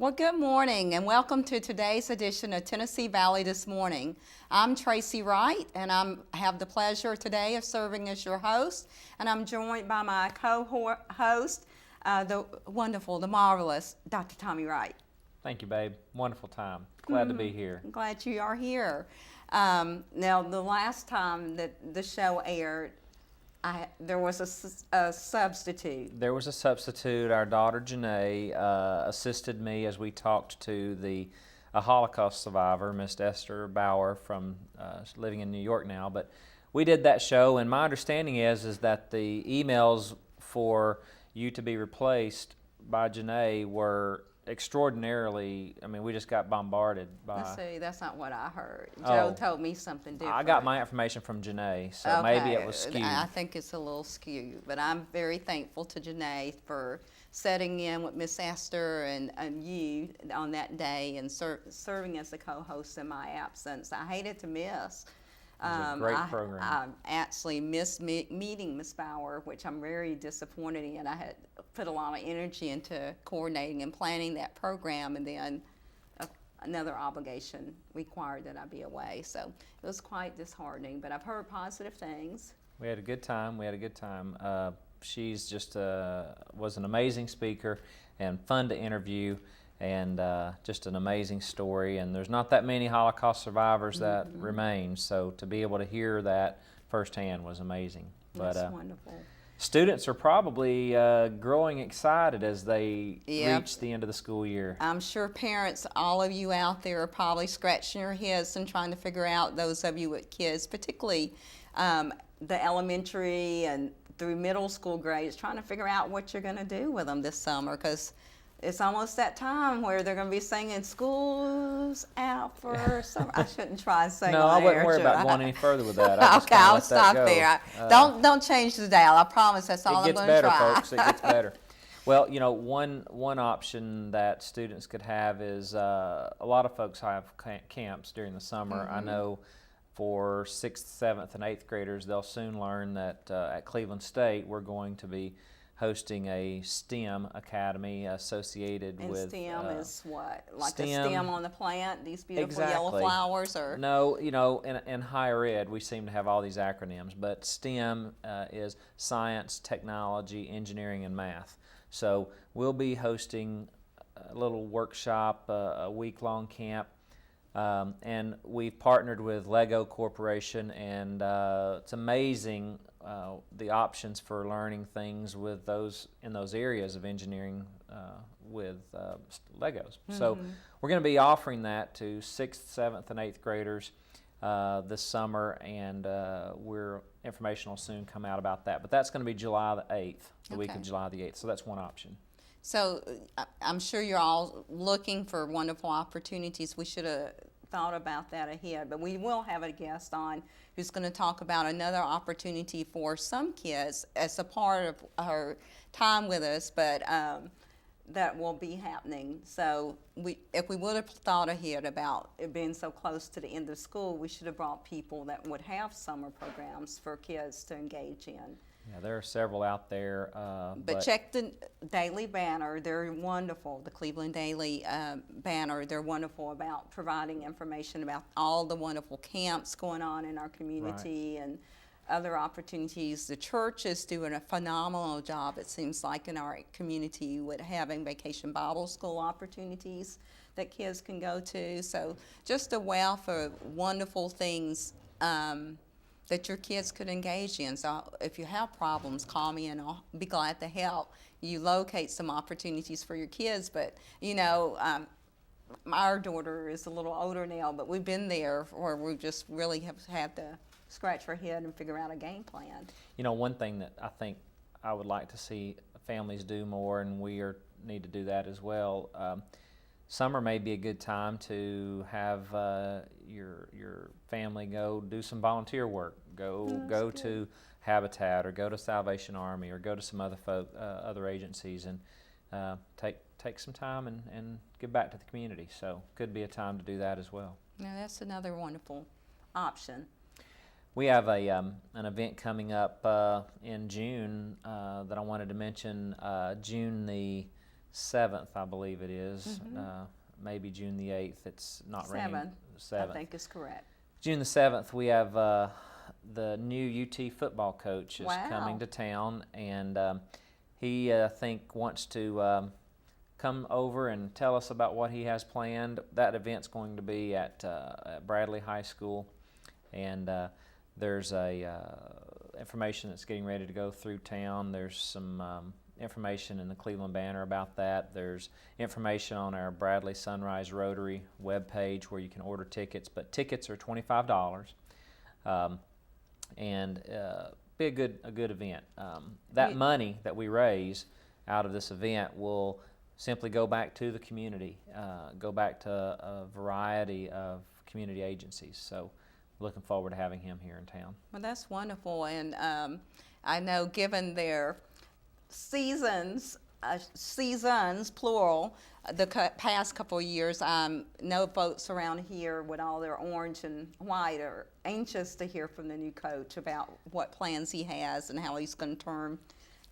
Well, good morning and welcome to today's edition of Tennessee Valley This Morning. I'm Tracy Wright and I have the pleasure today of serving as your host, and I'm joined by my co-host, the wonderful, the marvelous Dr. Tommy Wright. Thank you, babe. Wonderful time. Glad to be here. I'm glad you are here. Now, the last time that the show aired, there was a substitute. There was a substitute. Our daughter Janae assisted me as we talked to a Holocaust survivor, Miss Esther Bauer, from living in New York now. But we did that show, and my understanding is that the emails for you to be replaced by Janae were extraordinarily, we just got bombarded by... Let's see, that's not what I heard. Joe told me something different. I got my information from Janae, so okay. Maybe it was skewed. I think it's a little skewed, but I'm very thankful to Janae for setting in with Miss Esther and you on that day and serving as the co-host in my absence. I hated to miss. It was a great program. I actually missed meeting Miss Bauer, which I'm very disappointed in. I had put a lot of energy into coordinating and planning that program, and then another obligation required that I be away. So it was quite disheartening, but I've heard positive things. We had a good time. She's just was an amazing speaker and fun to interview, and just an amazing story. And there's not that many Holocaust survivors that remain, so to be able to hear that firsthand was amazing. That's wonderful. Students are probably growing excited as they reach the end of the school year. I'm sure parents, all of you out there, are probably scratching your heads and trying to figure out, those of you with kids, particularly the elementary and through middle school grades, trying to figure out what you're going to do with them this summer, because it's almost that time where they're going to be singing "School's Out for Summer." I shouldn't try and sing. No, I wouldn't worry about going any further with that. Okay, I'll stop there. Don't change the dial. I promise. That's all I'm going to try. It gets better, folks. It gets better. Well, one option that students could have is a lot of folks have camps during the summer. I know for 6th, 7th, and 8th graders, they'll soon learn that at Cleveland State we're going to be hosting a STEM academy associated with... And STEM is what? Like STEM, a stem on the plant, these beautiful exactly. yellow flowers? Or No, in higher ed we seem to have all these acronyms, but STEM is science, technology, engineering, and math. So we'll be hosting a little workshop, a week-long camp, and we've partnered with Lego Corporation, and it's amazing the options for learning things with in those areas of engineering with Legos. So we're going to be offering that to 6th, 7th, and 8th graders this summer, and information will soon come out about that. But that's going to be July the 8th, the week of July the 8th. So that's one option. So I'm sure you're all looking for wonderful opportunities. We should have thought about that ahead, but we will have a guest on who's going to talk about another opportunity for some kids as a part of her time with us, but that will be happening. So if we would have thought ahead about it being so close to the end of school, we should have brought people that would have summer programs for kids to engage in. Yeah, there are several out there. But check the Daily Banner. They're wonderful. The Cleveland Daily Banner. They're wonderful about providing information about all the wonderful camps going on in our community and other opportunities. The church is doing a phenomenal job, it seems like, in our community with having Vacation Bible School opportunities that kids can go to. So just a wealth of wonderful things that your kids could engage in. So if you have problems, call me and I'll be glad to help you locate some opportunities for your kids. But, our daughter is a little older now, but we've been there where we just really have had to scratch our head and figure out a game plan. One thing that I think I would like to see families do more, and we need to do that as well, summer may be a good time to have your family go do some volunteer work. Go to Habitat, or go to Salvation Army, or go to some other agencies, and take some time and give back to the community. So could be a time to do that as well. Yeah, that's another wonderful option. We have an event coming up in June that I wanted to mention. June the 7th, I believe it is. Maybe June the 8th. It's not ringing. 7th, I think is correct. June the 7th, we have the new UT football coach is Wow. coming to town, and he, I think, wants to come over and tell us about what he has planned. That event's going to be at Bradley High School, and there's information that's getting ready to go through town. There's some information in the Cleveland Banner about that. There's information on our Bradley Sunrise Rotary webpage where you can order tickets, but tickets are $25, and be a good event. That money that we raise out of this event will simply go back to the community, go back to a variety of community agencies. So looking forward to having him here in town. Well, that's wonderful, and I know given their seasons plural, the past couple of years, know folks around here with all their orange and white are anxious to hear from the new coach about what plans he has and how he's going to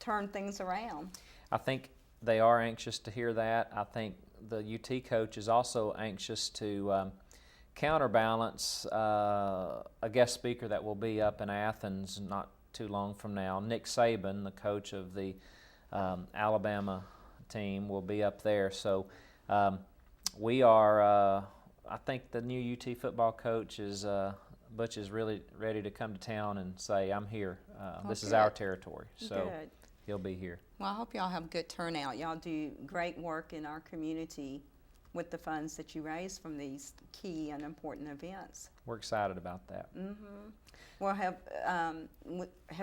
turn things around. I think they are anxious to hear that. I think the UT coach is also anxious to counterbalance a guest speaker that will be up in Athens not too long from now. Nick Saban, the coach of the Alabama team, will be up there. So we are, I think the new UT football coach is, Butch is really ready to come to town and say, I'm here. This is our territory. So Good. he'll be here. Well, I hope y'all have good turnout. Y'all do great work in our community with the funds that you raise from these key and important events. We're excited about that. Well, have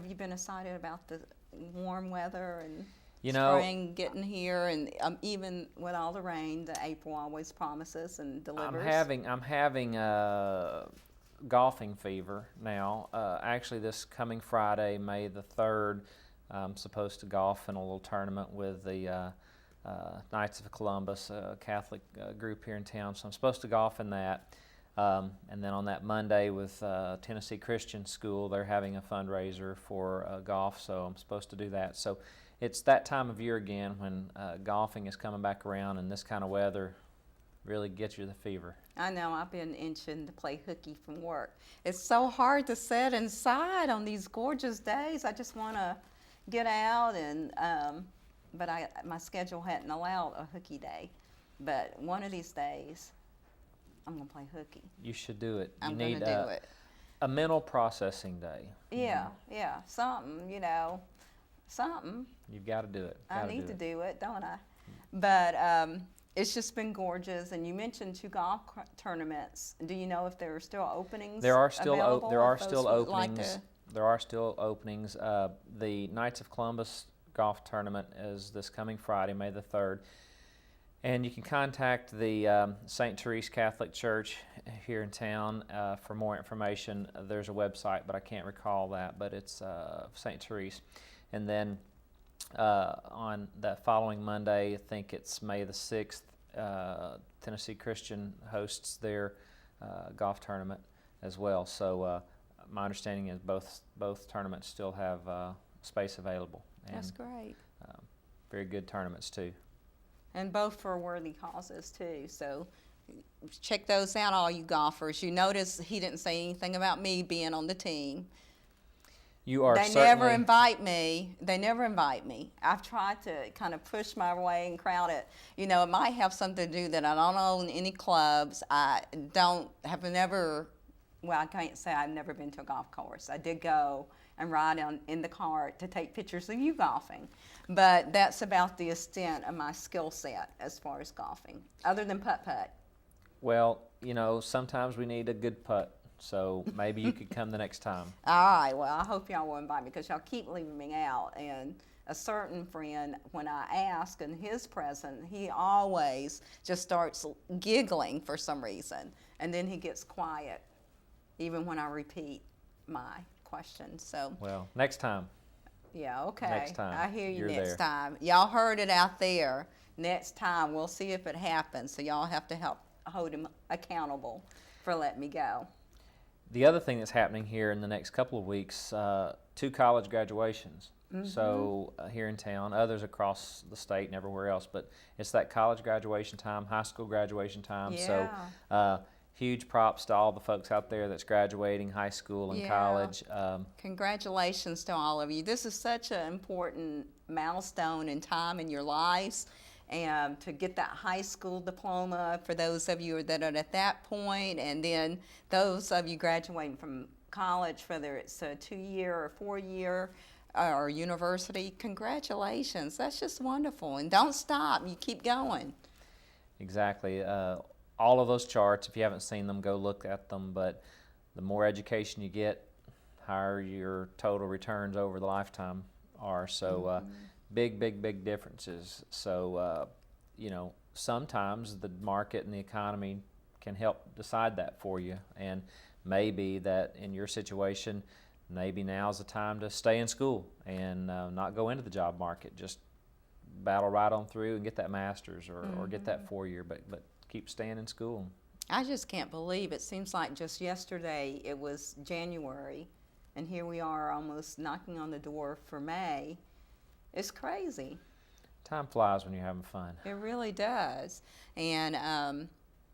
you been excited about the warm weather and spring getting here, and even with all the rain that April always promises and delivers? I'm having golfing fever now. Actually, this coming Friday, May the 3rd, I'm supposed to golf in a little tournament with the Knights of Columbus, a Catholic group here in town. So I'm supposed to golf in that. And then on that Monday with Tennessee Christian School, they're having a fundraiser for golf, so I'm supposed to do that. So it's that time of year again when golfing is coming back around, and this kind of weather really gets you the fever. I know, I've been itching to play hooky from work. It's so hard to sit inside on these gorgeous days. I just want to get out, and but my schedule hadn't allowed a hooky day. But one of these days, I'm going to play hooky. You should do it. I'm going to do it. A mental processing day. Yeah, something, something. You've got to do it. I need to do it, don't I? But it's just been gorgeous. And you mentioned 2 golf tournaments. Do you know if there are still openings? There are still available, there are still like openings. There are still openings. The Knights of Columbus golf tournament is this coming Friday, May the 3rd. And you can contact the St. Therese Catholic Church here in town for more information. There's a website, but I can't recall that, but it's St. Therese. And then on that following Monday, I think it's May the 6th, Tennessee Christian hosts their golf tournament as well. So my understanding is both tournaments still have space available. And, that's great. Very good tournaments too. And both for worthy causes too. So check those out, all you golfers. You notice he didn't say anything about me being on the team. You are They certainly never invite me. I've tried to kind of push my way and crowd it. It might have something to do that I don't own any clubs. I can't say I've never been to a golf course. I did go and ride in the cart to take pictures of you golfing. But that's about the extent of my skill set as far as golfing, other than putt-putt. Well, sometimes we need a good putt, so maybe you could come the next time. All right, well, I hope y'all will invite me because y'all keep leaving me out. And a certain friend, when I ask and he's present, he always just starts giggling for some reason. And then he gets quiet, even when I repeat my question. So, well, next time. Yeah, okay. Next time. I hear you You're next there. time. Y'all heard it out there. Next time, we'll see if it happens. So y'all have to help hold him accountable for letting me go. The other thing that's happening here in the next couple of weeks, 2 college graduations. So here in town, others across the state and everywhere else, but it's that college graduation time, high school graduation time. Yeah. So huge props to all the folks out there that's graduating high school and Yeah. college. Congratulations to all of you. This is such an important milestone in time in your lives. And to get that high school diploma for those of you that are at that point, and then those of you graduating from college, whether it's a 2-year or 4-year or university, congratulations. That's just wonderful. And don't stop. You keep going. Exactly. All of those charts, if you haven't seen them, go look at them. But the more education you get, higher your total returns over the lifetime are. So big differences. So, sometimes the market and the economy can help decide that for you. And maybe that in your situation, maybe now's the time to stay in school and not go into the job market. Just battle right on through and get that master's or get that 4-year, but keep staying in school. I just can't believe it seems like just yesterday it was January, and here we are almost knocking on the door for May. It's crazy. Time flies when you're having fun. It really does. And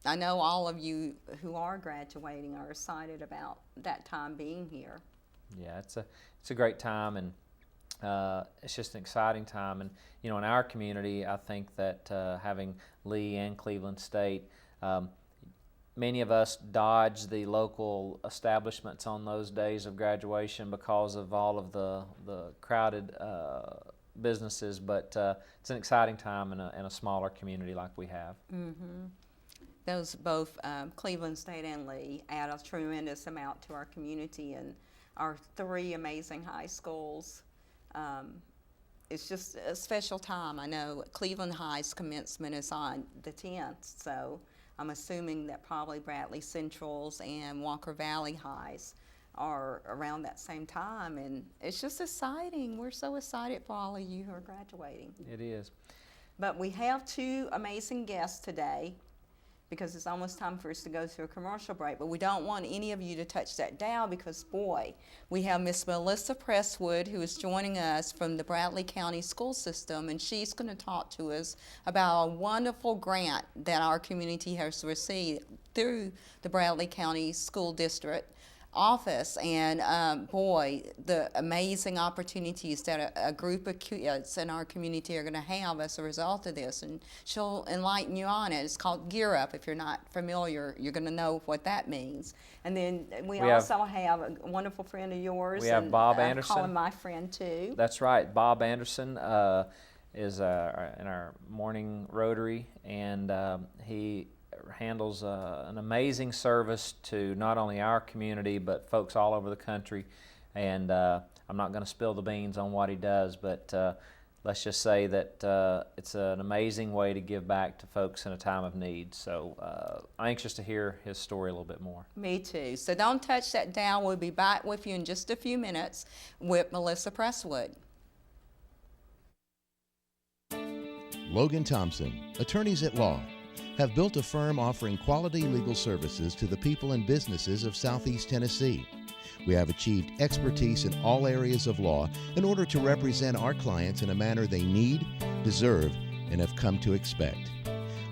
I know all of you who are graduating are excited about that time being here. Yeah, it's a great time, and it's just an exciting time. And in our community, I think that having Lee and Cleveland State, many of us dodge the local establishments on those days of graduation because of all of the crowded businesses, but it's an exciting time in a smaller community like we have. Those both Cleveland State and Lee add a tremendous amount to our community, and our 3 amazing high schools. It's just a special time. I know Cleveland High's commencement is on the 10th, so I'm assuming that probably Bradley Central's and Walker Valley Highs are around that same time, and it's just exciting. We're so excited for all of you who are graduating. It is. But we have 2 amazing guests today, because it's almost time for us to go to a commercial break. But we don't want any of you to touch that dial, because, boy, we have Miss Melissa Presswood, who is joining us from the Bradley County School System, and she's going to talk to us about a wonderful grant that our community has received through the Bradley County School District office. And boy, the amazing opportunities that a group of kids in our community are going to have as a result of this, and she'll enlighten you on it. It's called Gear Up. If you're not familiar, you're going to know what that means. And then we also have a wonderful friend of yours. We have Bob Anderson. I call him my friend too. That's right. Bob Anderson is in our morning Rotary, and he handles an amazing service to not only our community but folks all over the country. And I'm not going to spill the beans on what he does, but let's just say that it's an amazing way to give back to folks in a time of need. So I'm anxious to hear his story a little bit more. Me too. So don't touch that dial. We'll be back with you in just a few minutes with Melissa Presswood. Logan Thompson, attorneys at law, have built a firm offering quality legal services to the people and businesses of Southeast Tennessee. We have achieved expertise in all areas of law in order to represent our clients in a manner they need, deserve, and have come to expect.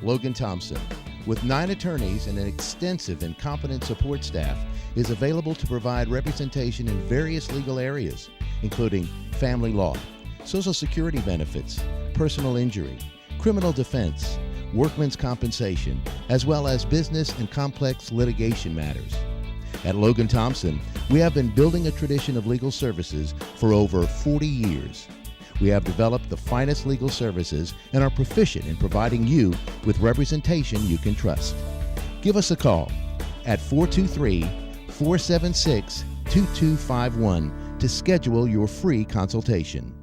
Logan Thompson, with 9 attorneys and an extensive and competent support staff, is available to provide representation in various legal areas, including family law, Social Security benefits, personal injury, criminal defense, workmen's compensation, as well as business and complex litigation matters. At Logan Thompson, we have been building a tradition of legal services for over 40 years. We have developed the finest legal services and are proficient in providing you with representation you can trust. Give us a call at 423-476-2251 to schedule your free consultation.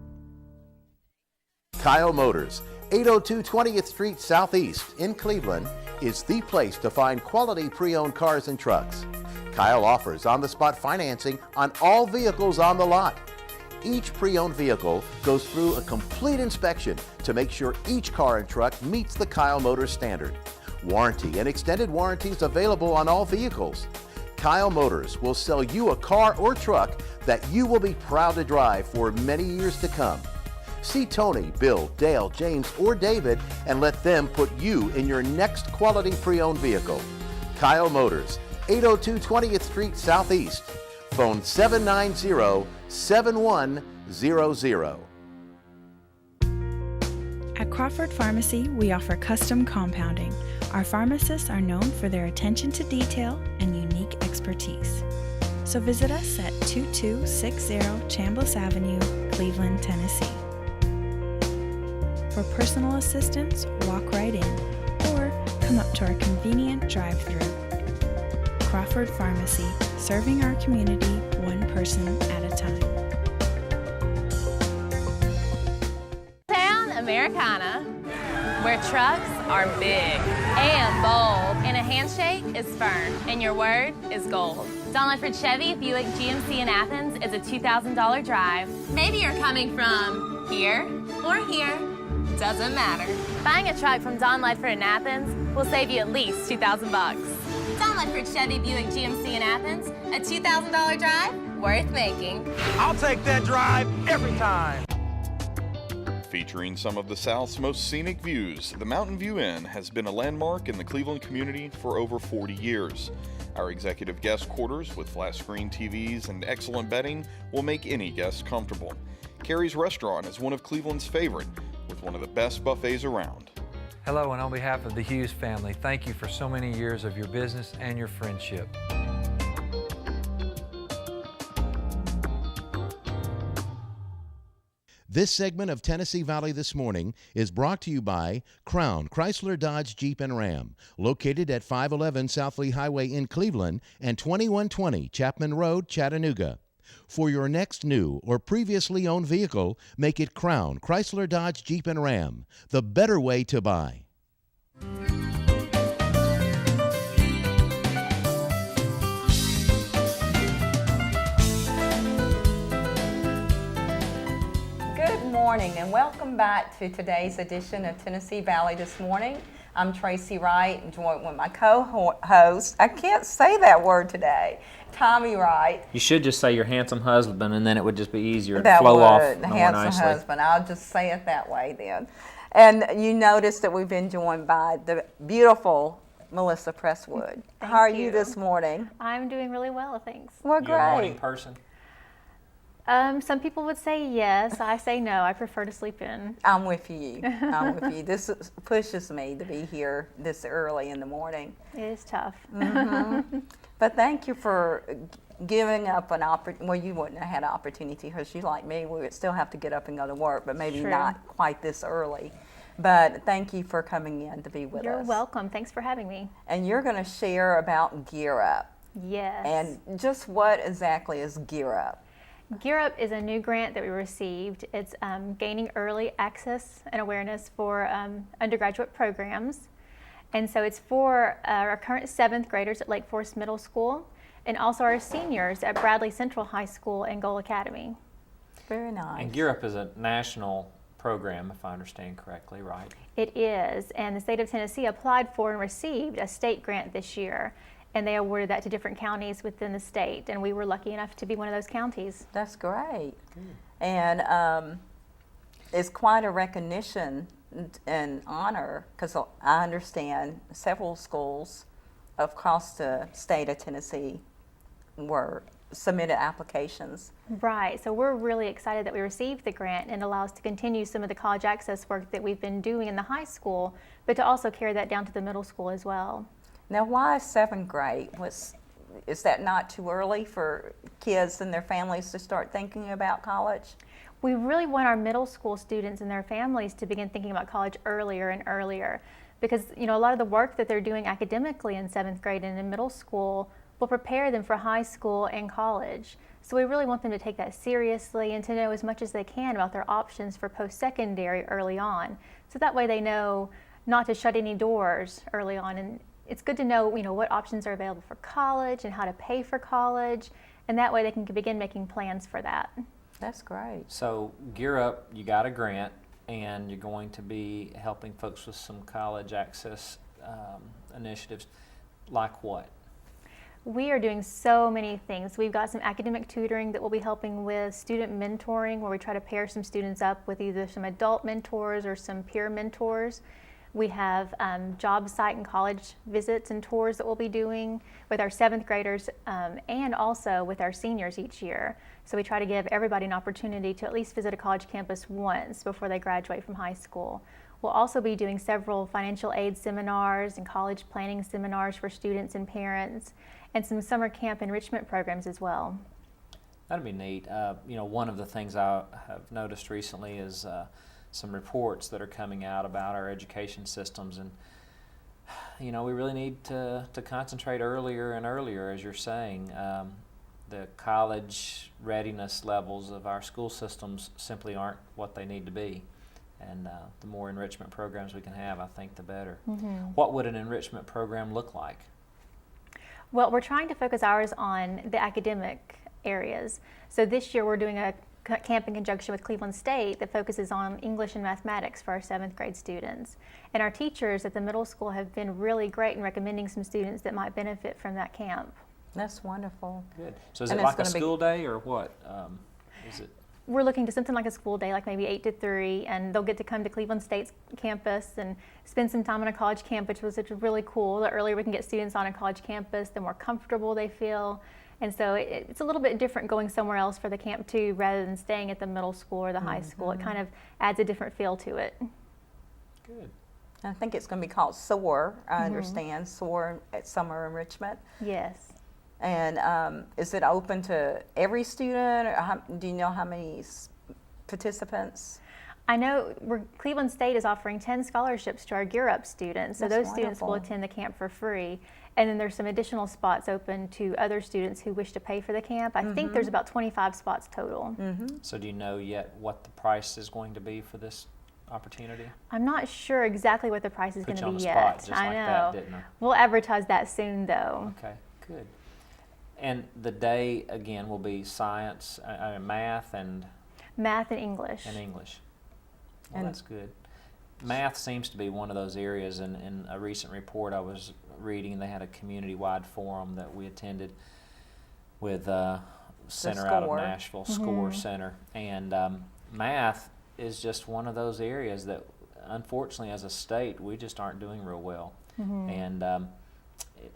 Kyle Motors, 802 20th Street Southeast in Cleveland, is the place to find quality pre-owned cars and trucks. Kyle offers on-the-spot financing on all vehicles on the lot. Each pre-owned vehicle goes through a complete inspection to make sure each car and truck meets the Kyle Motors standard. Warranty and extended warranties available on all vehicles. Kyle Motors will sell you a car or truck that you will be proud to drive for many years to come. See Tony, Bill, Dale, James, or David and let them put you in your next quality pre-owned vehicle. Kyle Motors, 802 20th Street Southeast. Phone 790-7100. At Crawford Pharmacy, we offer custom compounding. Our pharmacists are known for their attention to detail and unique expertise. So visit us at 2260 Chambliss Avenue, Cleveland, Tennessee. For personal assistance, walk right in or come up to our convenient drive-thru. Crawford Pharmacy, serving our community one person at a time. Town Americana, where trucks are big and bold, and a handshake is firm, and your word is gold. Don Ledford Chevy Buick GMC in Athens is a $2,000 drive. Maybe you're coming from here or here, doesn't matter. Buying a truck from Don Ledford in Athens will save you at least $2,000 bucks. Don Ledford Chevy Buick GMC in Athens, a $2,000 drive worth making. I'll take that drive every time. Featuring some of the South's most scenic views, the Mountain View Inn has been a landmark in the Cleveland community for over 40 years. Our executive guest quarters with flat screen TVs and excellent bedding will make any guest comfortable. Carrie's Restaurant is one of Cleveland's favorite, with one of the best buffets around. Hello, and on behalf of the Hughes family, thank you for so many years of your business and your friendship. This segment of Tennessee Valley This Morning is brought to you by Crown Chrysler Dodge Jeep and Ram, located at 511 South Lee Highway in Cleveland and 2120 Chapman Road, Chattanooga. For your next new or previously owned vehicle, make it Crown Chrysler Dodge Jeep and Ram, the better way to buy. Good morning and welcome back to today's edition of Tennessee Valley This Morning. I'm Tracy Wright, joined with my co-host. I can't say that word today. Tommy Wright. You should just say your handsome husband, and then it would just be easier and That flow would, off more handsome nicely. husband. I'll just say it that way then. And you notice that we've been joined by the beautiful Melissa Presswood. How are you this morning? I'm doing really well, thanks. Well, You a morning great. person? Some people would say yes. I say no. I prefer to sleep in. I'm with you. I'm with you. This pushes me to be here this early in the morning. It is tough. Mm-hmm. But thank you for giving up an opportunity. Well, you wouldn't have had an opportunity because you, like me, we would still have to get up and go to work, but maybe True. not quite this early. But thank you for coming in to be with us. You're welcome. Thanks for having me. And you're going to share about Gear Up. Yes. And just what exactly is Gear Up? Gear Up is a new grant that we received. It's gaining early access and awareness for undergraduate programs. And so it's for our current 7th graders at Lake Forest Middle School and also our seniors at Bradley Central High School and Goal Academy. Very nice. And Gear Up is a national program, if I understand correctly, right? It is, and the state of Tennessee applied for and received a state grant this year, and they awarded that to different counties within the state, and we were lucky enough to be one of those counties. That's great. And it's quite a recognition and honor, because I understand several schools across the state of Tennessee were submitted applications. Right, so we're really excited that we received the grant and allow us to continue some of the college access work that we've been doing in the high school, but to also carry that down to the middle school as well. Now, why 7th grade? Is that not too early for kids and their families to start thinking about college? We really want our middle school students and their families to begin thinking about college earlier and earlier, because a lot of the work that they're doing academically in 7th grade and in middle school will prepare them for high school and college. So we really want them to take that seriously and to know as much as they can about their options for post-secondary early on. So that way they know not to shut any doors early on. And it's good to know, what options are available for college and how to pay for college. And that way they can begin making plans for that. That's great. So Gear Up, you got a grant, and you're going to be helping folks with some college access initiatives. Like what? We are doing so many things. We've got some academic tutoring that we'll be helping with, student mentoring, where we try to pair some students up with either some adult mentors or some peer mentors. We have job site and college visits and tours that we'll be doing with our 7th graders and also with our seniors each year. So we try to give everybody an opportunity to at least visit a college campus once before they graduate from high school. We'll also be doing several financial aid seminars and college planning seminars for students and parents, and some summer camp enrichment programs as well. That'd be neat. You know, one of the things I have noticed recently is some reports that are coming out about our education systems, and you know, we really need to concentrate earlier and earlier, as you're saying. The college readiness levels of our school systems simply aren't what they need to be, and the more enrichment programs we can have, I think the better. What would an enrichment program look like? Well, we're trying to focus ours on the academic areas. So this year we're doing a camp in conjunction with Cleveland State that focuses on English and mathematics for our 7th grade students. And our teachers at the middle school have been really great in recommending some students that might benefit from that camp. That's wonderful. Good. So is it like a school day or what? Is it? We're looking to something like a school day, like maybe 8 to 3, and they'll get to come to Cleveland State's campus and spend some time on a college campus, which is really cool. The earlier we can get students on a college campus, the more comfortable they feel. And so it's a little bit different going somewhere else for the camp too, rather than staying at the middle school or the high school. It kind of adds a different feel to it. Good. I think it's going to be called SOAR, I understand, SOAR at Summer Enrichment. Yes. And is it open to every student? Or do you know how many participants? I know Cleveland State is offering 10 scholarships to our Gear Up students, so those students will attend the camp for free. And then there's some additional spots open to other students who wish to pay for the camp. I think there's about 25 spots total. So do you know yet what the price is going to be for this opportunity? I'm not sure exactly what the price is going to be yet. Spot, just I like know. That, didn't I? We'll advertise that soon, though. Okay, good. And the day again will be science, math, and English. Well, that's good. Math seems to be one of those areas. In a recent report I was reading, they had a community-wide forum that we attended with center out of Nashville, SCORE Center, and math is just one of those areas that, unfortunately, as a state, we just aren't doing real well. And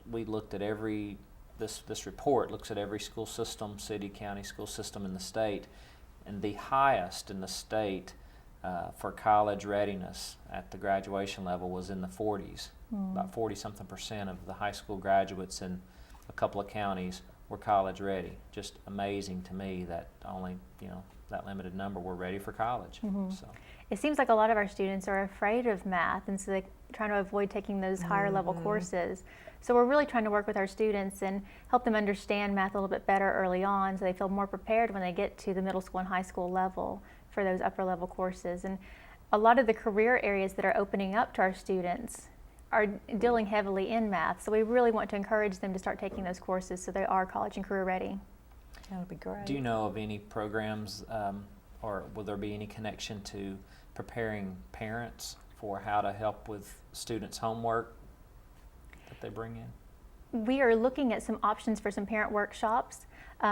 we looked at this report looks at every school system, city, county school system in the state, and the highest in the state for college readiness at the graduation level was in the 40s. About 40-something% of the high school graduates in a couple of counties were college ready. Just amazing to me that only, that limited number were ready for college. So. It seems like a lot of our students are afraid of math, and so they're trying to avoid taking those higher level courses. So we're really trying to work with our students and help them understand math a little bit better early on so they feel more prepared when they get to the middle school and high school level for those upper level courses. And a lot of the career areas that are opening up to our students are dealing heavily in math. So we really want to encourage them to start taking those courses so they are college and career ready. That would be great. Do you know of any programs or will there be any connection to preparing parents for how to help with students' homework that they bring in? We are looking at some options for some parent workshops.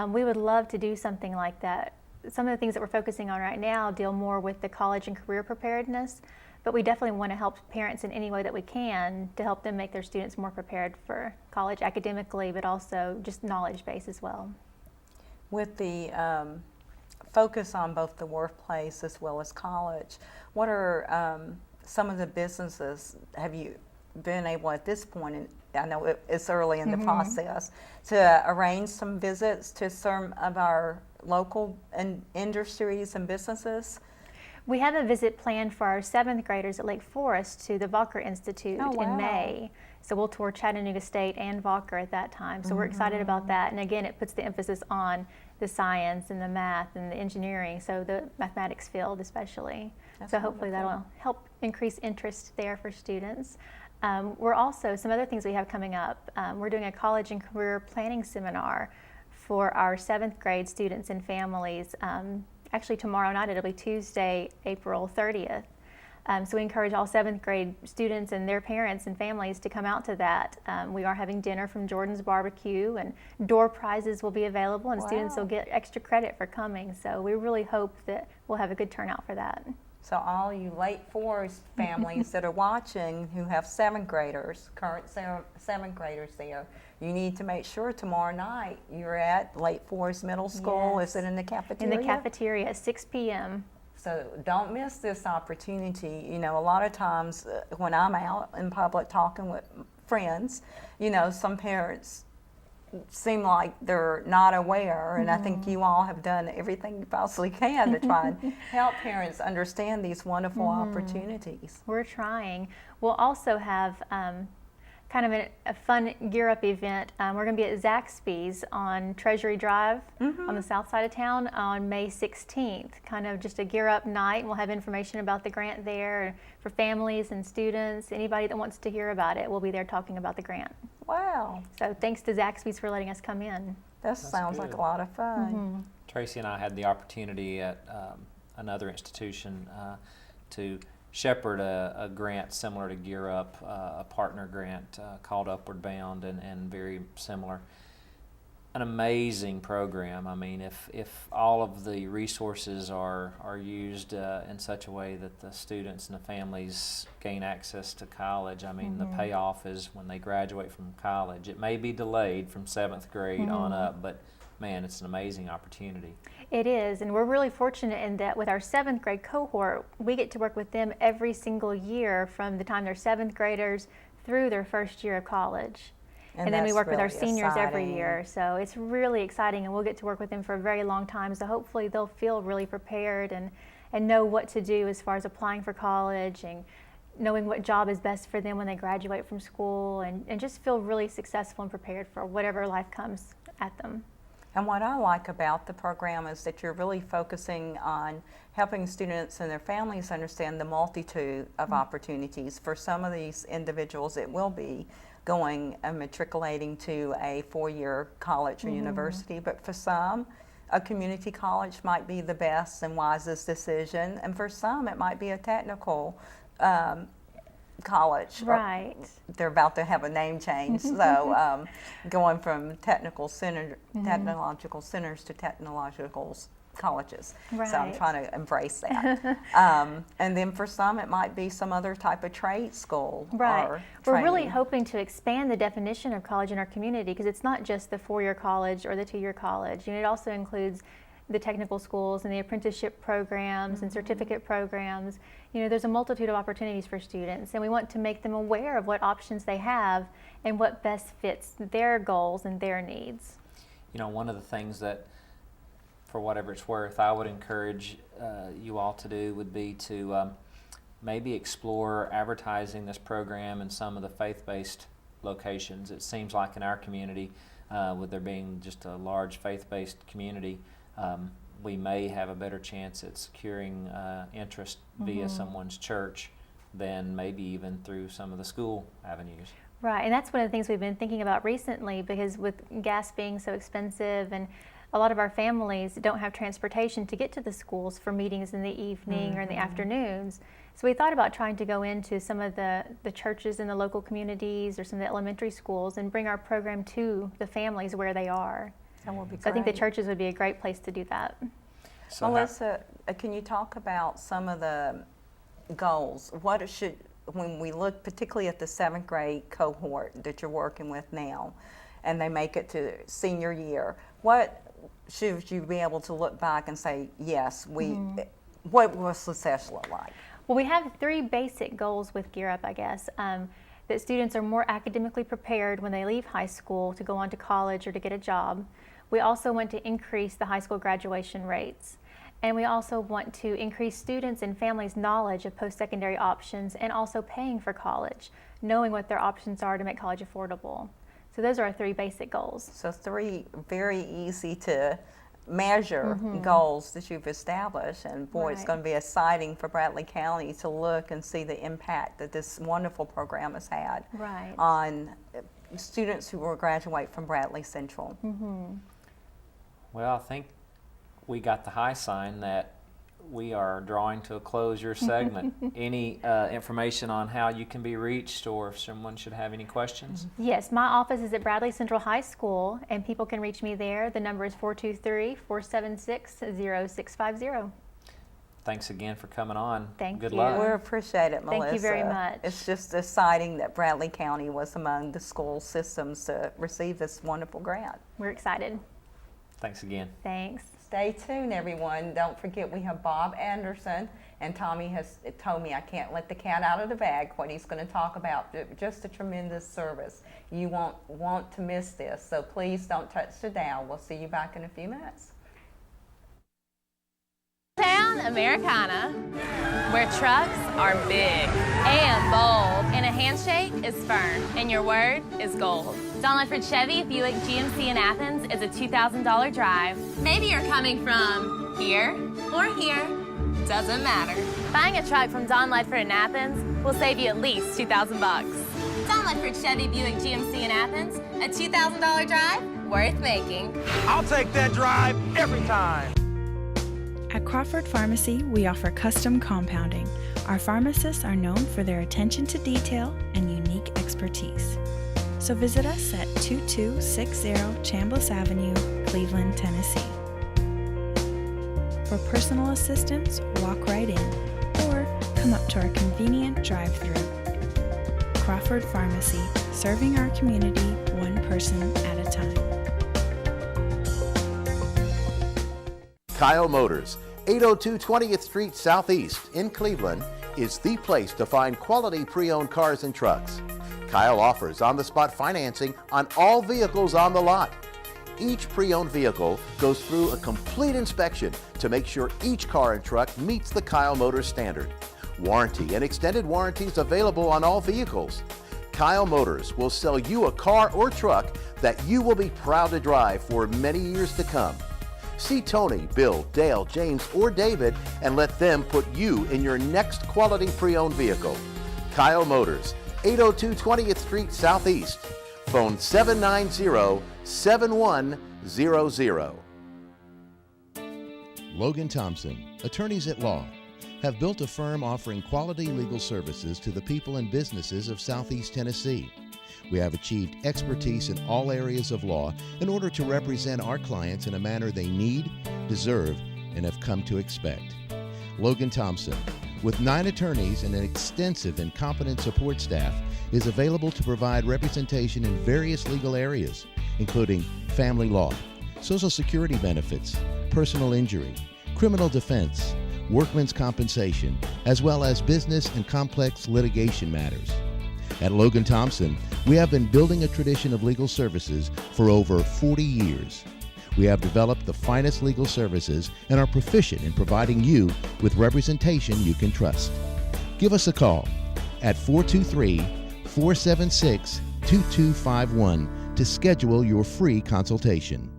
We would love to do something like that. Some of the things that we're focusing on right now deal more with the college and career preparedness, but we definitely want to help parents in any way that we can to help them make their students more prepared for college academically, but also just knowledge base as well. With the focus on both the workplace as well as college, what are some of the businesses have you been able at this point, and I know it's early in the process, to arrange some visits to some of our local industries and businesses? We have a visit planned for our 7th graders at Lake Forest to the Valker Institute in May. So we'll tour Chattanooga State and Valker at that time. So we're excited about that. And again, it puts the emphasis on the science and the math and the engineering, so the mathematics field especially. So hopefully that'll help increase interest there for students. We're also, some other things we have coming up, we're doing a college and career planning seminar for our 7th grade students and families. Actually tomorrow night, it'll be Tuesday, April 30th. So we encourage all 7th grade students and their parents and families to come out to that. We are having dinner from Jordan's Barbecue, and door prizes will be available, and students will get extra credit for coming. So we really hope that we'll have a good turnout for that. So all you Lake Forest families that are watching who have 7th graders, current 7th graders there, you need to make sure tomorrow night you're at Lake Forest Middle School. Yes. Is it in the cafeteria? In the cafeteria at 6 p.m. So don't miss this opportunity. You know, a lot of times when I'm out in public talking with friends, you know, some parents seem like they're not aware, and I think you all have done everything you possibly can to try and help parents understand these wonderful opportunities. We're trying. We'll also have kind of a fun Gear Up event. We're going to be at Zaxby's on Treasury Drive on the south side of town on May 16th. Kind of just a Gear Up night. We'll have information about the grant there for families and students. Anybody that wants to hear about it, we'll be there talking about the grant. Wow. So thanks to Zaxby's for letting us come in. That sounds like a lot of fun. Tracy and I had the opportunity at another institution to shepherd a grant similar to Gear Up, a partner grant called Upward Bound, and very similar. An amazing program. I mean, if all of the resources are used in such a way that the students and the families gain access to college, I mean, the payoff is when they graduate from college. It may be delayed from 7th grade on up, but man, it's an amazing opportunity. It is, and we're really fortunate in that with our 7th grade cohort, we get to work with them every single year from the time they're 7th graders through their first year of college. And then we work with our seniors every year, so it's really exciting, and we'll get to work with them for a very long time, so hopefully they'll feel really prepared and know what to do as far as applying for college and knowing what job is best for them when they graduate from school, and just feel really successful and prepared for whatever life comes at them. And what I like about the program is that you're really focusing on helping students and their families understand the multitude of opportunities. For some of these individuals, it will be going and matriculating to a 4-year college or university, but for some, a community college might be the best and wisest decision, and for some, it might be a technical college. Right. They're about to have a name change, so going from technological centers to technological colleges. Right. So I'm trying to embrace that. And then for some, it might be some other type of trade school. Right. Or We're really training. hoping to expand the definition of college in our community, because it's not just the 4-year college or the 2-year college. You know, it also includes the technical schools and the apprenticeship programs and certificate programs. You know, there's a multitude of opportunities for students, and we want to make them aware of what options they have and what best fits their goals and their needs. You know, one of the things that, for whatever it's worth, I would encourage you all to do would be to maybe explore advertising this program in some of the faith-based locations. It seems like in our community, with there being just a large faith-based community, we may have a better chance at securing interest via someone's church than maybe even through some of the school avenues. Right, and that's one of the things we've been thinking about recently, because with gas being so expensive, and a lot of our families don't have transportation to get to the schools for meetings in the evening or in the afternoons. So we thought about trying to go into some of the churches in the local communities or some of the elementary schools and bring our program to the families where they are. That would be So I think the great. churches would be a great place to do that. So Melissa, can you talk about some of the goals? What should, when we look particularly at the 7th grade cohort that you're working with now, and they make it to senior year, what should you be able to look back and say, yes, what will success look like? Well, we have 3 basic goals with Gear Up, I guess. That students are more academically prepared when they leave high school to go on to college or to get a job. We also want to increase the high school graduation rates. And we also want to increase students and families' knowledge of post-secondary options, and also paying for college, knowing what their options are to make college affordable. So those are our 3 basic goals. So 3 very easy to measure goals that you've established, and boy, it's Right. going to be exciting for Bradley County to look and see the impact that this wonderful program has had Right. on students who will graduate from Bradley Central. Well, I think we got the high sign that we are drawing to a close your segment. Any information on how you can be reached, or if someone should have any questions? Yes, my office is at Bradley Central High School, and people can reach me there. The number is 423-476-0650. Thanks again for coming on. Thank Good you. luck. We appreciate it, Melissa. Thank you very much. It's just exciting that Bradley County was among the school systems to receive this wonderful grant. We're excited. Thanks again. Thanks. Stay tuned, everyone. Don't forget we have Bob Anderson, and Tommy has told me I can't let the cat out of the bag, what he's going to talk about. Just a tremendous service. You won't want to miss this, so please don't touch the dial. We'll see you back in a few minutes. Town Americana, where trucks are big and bold, and a handshake is firm, and your word is gold. Don Ledford Chevy Buick GMC in Athens is a $2,000 drive. Maybe you're coming from here or here, doesn't matter. Buying a truck from Don Ledford in Athens will save you at least $2,000. Don Ledford Chevy Buick GMC in Athens, a $2,000 drive worth making. I'll take that drive every time. At Crawford Pharmacy, we offer custom compounding. Our pharmacists are known for their attention to detail and unique expertise. So visit us at 2260 Chambliss Avenue, Cleveland, Tennessee. For personal assistance, walk right in or come up to our convenient drive-thru. Crawford Pharmacy, serving our community one person at a time. Kyle Motors, 802 20th Street Southeast in Cleveland, is the place to find quality pre-owned cars and trucks. Kyle offers on-the-spot financing on all vehicles on the lot. Each pre-owned vehicle goes through a complete inspection to make sure each car and truck meets the Kyle Motors standard. Warranty and extended warranties available on all vehicles. Kyle Motors will sell you a car or truck that you will be proud to drive for many years to come. See Tony, Bill, Dale, James, or David and let them put you in your next quality pre-owned vehicle. Kyle Motors, 802 20th Street Southeast. Phone 790-7100. Logan Thompson, attorneys at law, have built a firm offering quality legal services to the people and businesses of Southeast Tennessee. We have achieved expertise in all areas of law in order to represent our clients in a manner they need, deserve, and have come to expect. Logan Thompson, with 9 attorneys and an extensive and competent support staff, is available to provide representation in various legal areas, including family law, Social Security benefits, personal injury, criminal defense, workmen's compensation, as well as business and complex litigation matters. At Logan Thompson, we have been building a tradition of legal services for over 40 years. We have developed the finest legal services and are proficient in providing you with representation you can trust. Give us a call at 423-476-2251 to schedule your free consultation.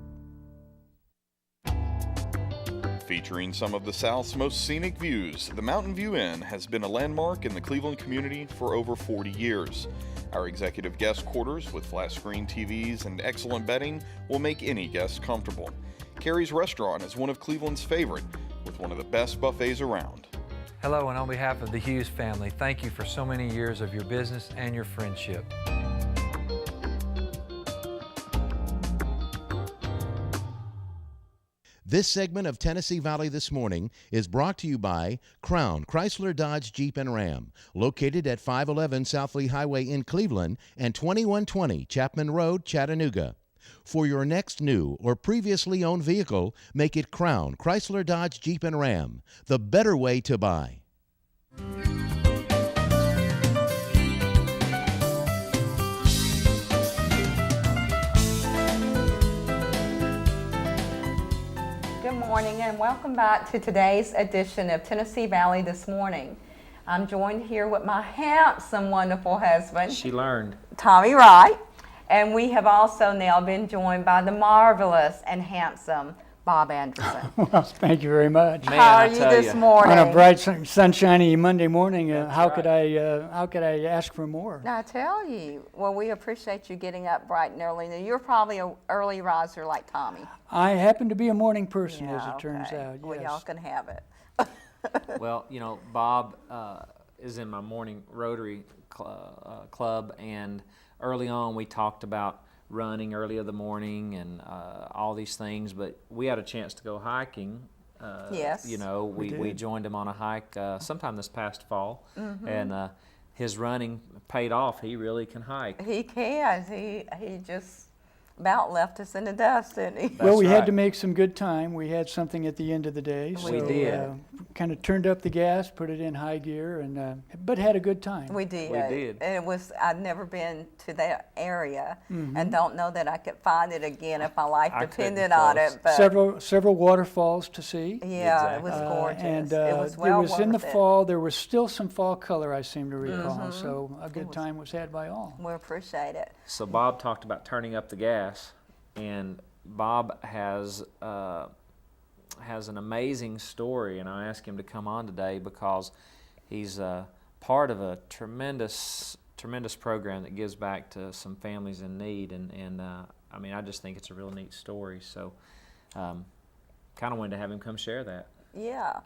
Featuring some of the South's most scenic views, the Mountain View Inn has been a landmark in the Cleveland community for over 40 years. Our executive guest quarters with flat screen TVs and excellent bedding will make any guest comfortable. Carrie's Restaurant is one of Cleveland's favorite, with one of the best buffets around. Hello, and on behalf of the Hughes family, thank you for so many years of your business and your friendship. This segment of Tennessee Valley This Morning is brought to you by Crown Chrysler Dodge Jeep and Ram, located at 511 South Lee Highway in Cleveland and 2120 Chapman Road, Chattanooga. For your next new or previously owned vehicle, make it Crown Chrysler Dodge Jeep and Ram, the better way to buy. Good morning and welcome back to today's edition of Tennessee Valley This Morning. I'm joined here with my handsome, wonderful husband, She learned. Tommy Wright, and we have also now been joined by the marvelous and handsome Bob Anderson. Well, thank you very much. Man, How I are you tell this ya. morning? On a bright, sunshiny Monday morning, how right. could I ask for more? I tell you, well, we appreciate you getting up bright and early. Now, you're probably an early riser like Tommy. I happen to be a morning person, Yeah, as it turns okay. out. Well, Yes. y'all can have it. Well, Bob is in my morning Rotary club, and early on we talked about running early in the morning and all these things, but we had a chance to go hiking. Yes. We joined him on a hike sometime this past fall, and his running paid off. He really can hike. He can. He just about left us in the dust, didn't he? Well, we had right. to make some good time. We had something at the end of the day. We So, did. Kind of turned up the gas, put it in high gear, and but had a good time. We did. We did. And I'd never been to that area and don't know that I could find it again if my life I couldn't depended on close. it. But Several waterfalls to see. yeah, it was Exactly. gorgeous. And it was well it was in the worth it. fall. There was still some fall color, I seem to recall. So a good was- time was had by all. We appreciate it. So Bob talked about turning up the gas, and Bob has an amazing story, and I asked him to come on today because he's part of a tremendous program that gives back to some families in need, and I mean, I just think it's a real neat story. So, kind of wanted to have him come share that. Yeah.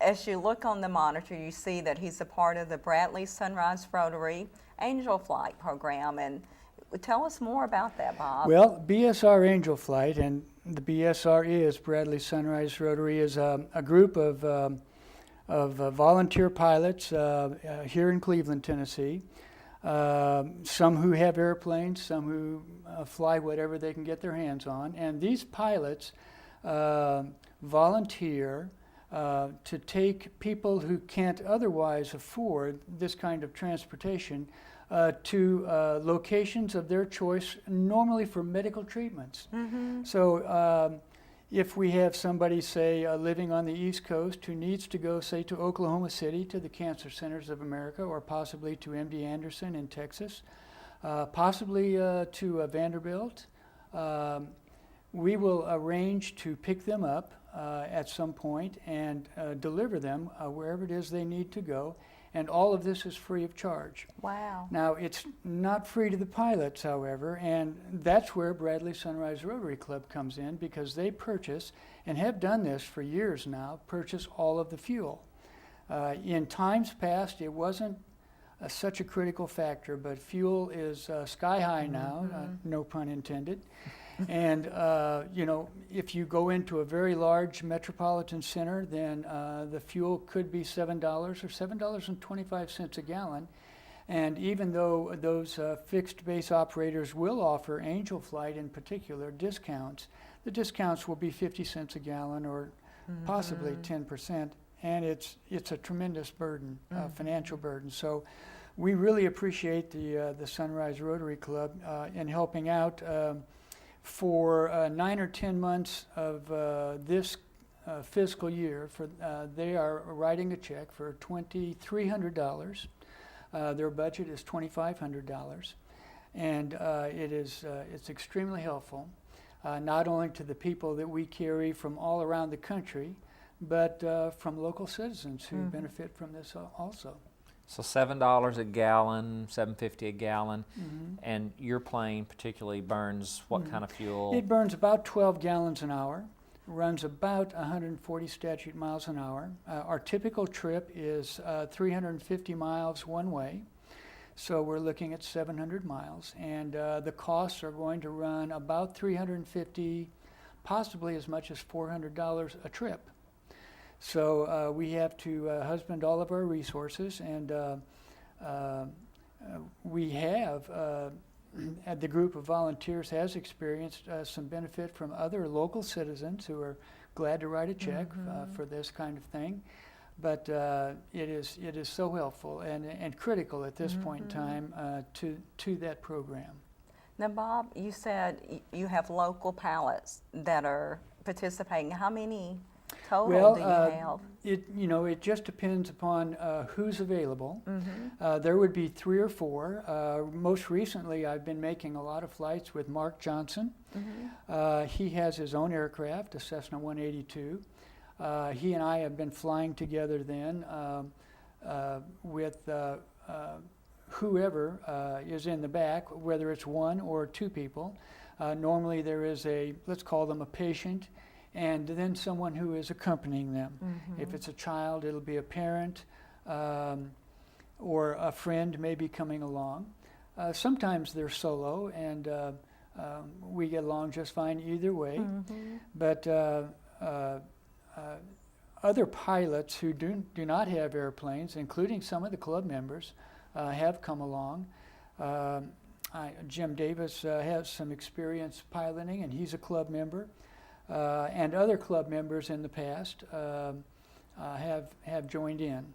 As you look on the monitor, you see that he's a part of the Bradley Sunrise Rotary Angel Flight program, and tell us more about that, Bob. Well, BSR Angel Flight, and the BSR is Bradley Sunrise Rotary, is a group of volunteer pilots here in Cleveland, Tennessee. Some who have airplanes, some who fly whatever they can get their hands on. And these pilots volunteer to take people who can't otherwise afford this kind of transportation to locations of their choice, normally for medical treatments. So if we have somebody, say, living on the East Coast who needs to go, say, to Oklahoma City, to the Cancer Centers of America, or possibly to MD Anderson in Texas, possibly to Vanderbilt, we will arrange to pick them up at some point and deliver them wherever it is they need to go. And all of this is free of charge. Wow. Now, it's not free to the pilots, however, and that's where Bradley Sunrise Rotary Club comes in, because they purchase, and have done this for years now, purchase all of the fuel. In times past, it wasn't such a critical factor, but fuel is sky high now, no pun intended. And if you go into a very large metropolitan center, then the fuel could be $7 or $7.25 a gallon. And even though those fixed base operators will offer Angel Flight in particular discounts, the discounts will be 50 cents a gallon or possibly 10%. And it's a tremendous burden, financial burden. So we really appreciate the Sunrise Rotary Club in helping out. For 9 or 10 months of this fiscal year, they are writing a check for $2,300. Their budget is $2,500, and it's extremely helpful, not only to the people that we carry from all around the country, but from local citizens who benefit from this also. So $7 a gallon, $7.50 a gallon, and your plane particularly burns what kind of fuel? It burns about 12 gallons an hour, runs about 140 statute miles an hour. Our typical trip is 350 miles one way, so we're looking at 700 miles, and the costs are going to run about $350, possibly as much as $400 a trip. So we have to husband all of our resources, and we have, the group of volunteers has experienced some benefit from other local citizens who are glad to write a check for this kind of thing. But it is so helpful and critical at this point in time to that program. Now, Bob, you said you have local pilots that are participating. How many total do you have? It just depends upon who's available. There would be 3 or 4. Most recently, I've been making a lot of flights with Mark Johnson. He has his own aircraft, a Cessna 182. He and I have been flying together then with whoever is in the back, whether it's 1 or 2 people. Normally there is let's call them a patient and then someone who is accompanying them. If it's a child, it'll be a parent or a friend may be coming along. Sometimes they're solo, and we get along just fine either way. But other pilots who do not have airplanes, including some of the club members, have come along. Jim Davis has some experience piloting, and he's a club member. And other club members in the past have joined in.